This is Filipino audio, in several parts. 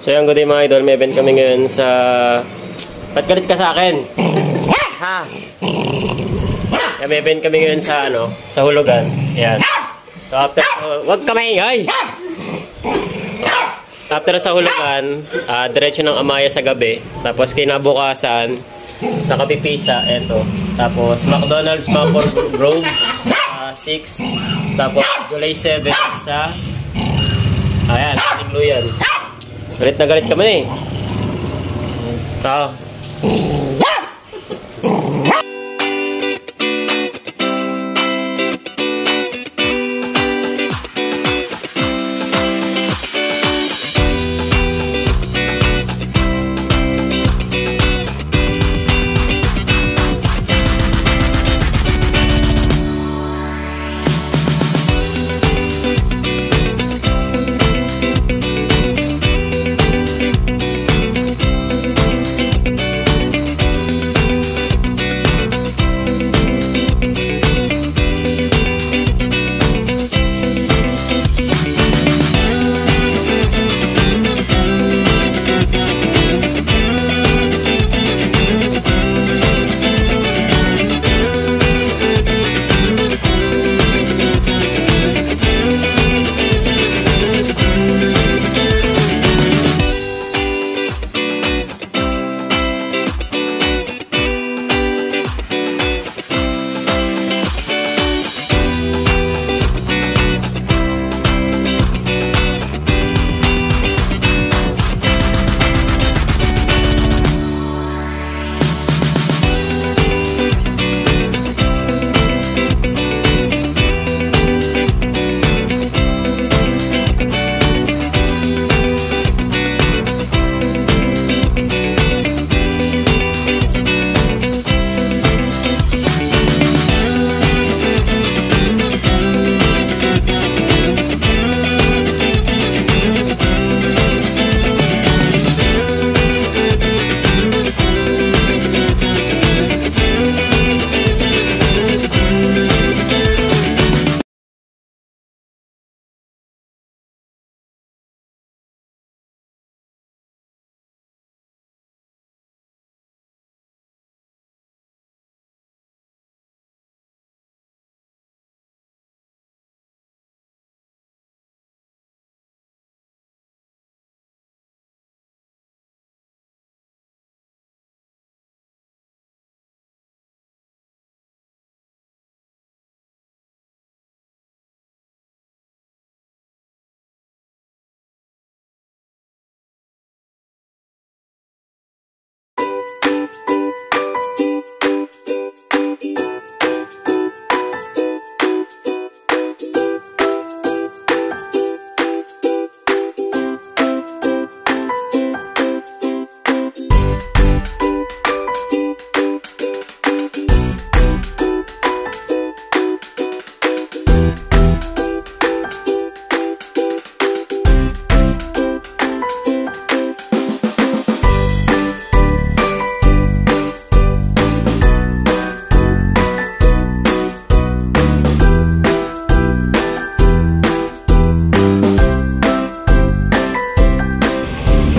So yung good day mga idol, may event kami ngayon sa... Ba't galit ka sa akin? Ha? May event kami ngayon sa ano, sa hulugan. Yan. So after... wag ka maingay! After sa hulugan, diretso ng Amaya sa gabi. Tapos kinabukasan, sa Kapipisa, eto. Tapos McDonald's Maple Grove sa 6. Tapos July 7 sa... Ayan, Tingluyan. Galit na galit ka man eh. Tao.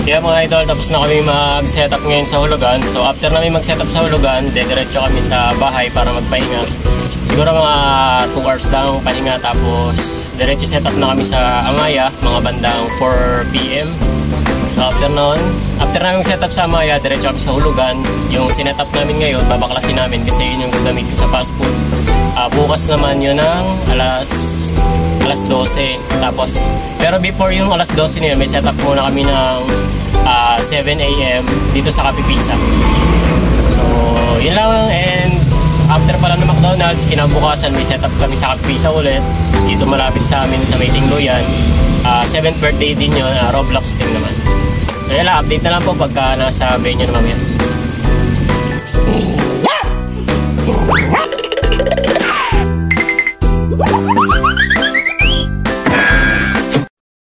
Kaya mga idol, tapos na kami mag-setup ngayon sa hulugan. So after namin mag-setup sa hulugan, diretso kami sa bahay para magpahinga. Siguro mga 2 hours lang pahinga, tapos diretso setup na kami sa Amaya, mga bandang 4 PM. So after namin mag-setup sa Amaya, diretso kami sa hulugan. Yung sinetup namin ngayon, babaklasin namin kasi yun yung gagamitin sa fast food. Bukas naman yun ng alas 12. Tapos, pero before yung alas 12 na yun, may setup muna kami ng 7 AM dito sa Kapipisa. So, yun lang. And after pala ng McDonald's, kinabukasan may setup kami sa Kapipisa ulit. Dito malapit sa amin sa May Tingluyan. 7th birthday din yun, Roblox din naman. So, yun lang. Update na lang po pagka nasa venue na mamaya.